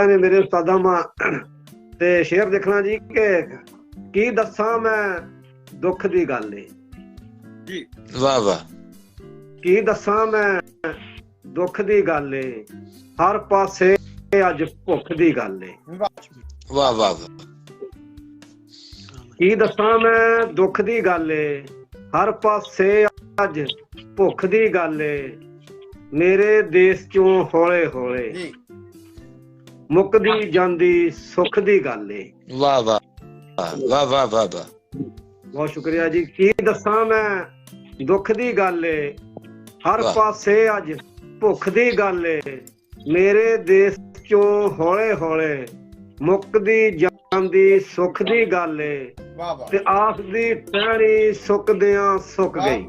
ने मेरे उस्तादा मां ते शेर देखना जी के की दसा मैं दुख दी गल जी वाह वाह की दसा मैं दुख दी गल हर पासे अज भुख दी गल वाह वाह वाह की दसा मैं दुख दी गल हर पासे अज भुख दी गल मेरे देश चों हौले हौले जी मुकदी जांदी सुख दी गल वाह वाह वाह वाह वाह वाह बहुत शुक्रिया जी। की दसा मैं दुख दी गल हर वाह। पासे अज भुख दी गल मेरे देश चों हौले हौले मुकदी जांदी सुख दी गल वाह वाह ते आस दी टहनी सुकदियां सुक गई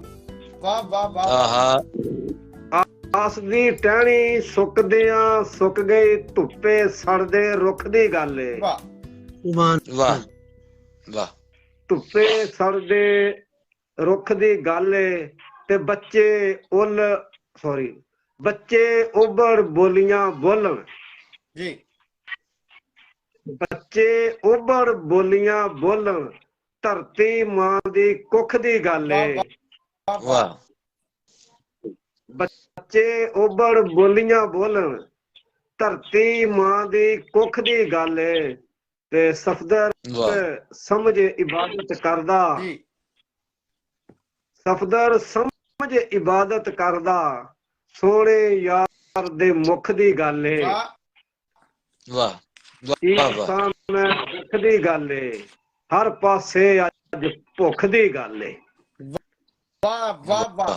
वाह वाह वाह आहा आस दी टहनी सुकदियां सुक गई धुप्पे सड़दे रुख दी गल वाह वाह वाह धुप्पे सड़दे रुख दी गल ते बच्चे उल सॉरी बच्चे उबड़ बोलियां बोलन जी बच्चे उबड़ बोलियां बोलन धरती मां दी कुख दी गल वाह वाह बच्चे उबड़ बोलियां बोलन धरती मां दी कुख दी गल ते सफदर वाह समझ इबादत करदा जी सफदर समझ इबादत करदा सोने यार दे मुख दी गल वाह वाह की वाह वाह सामने दुख दी गल हर पासे अज भुख दी गल वाह वाह वाह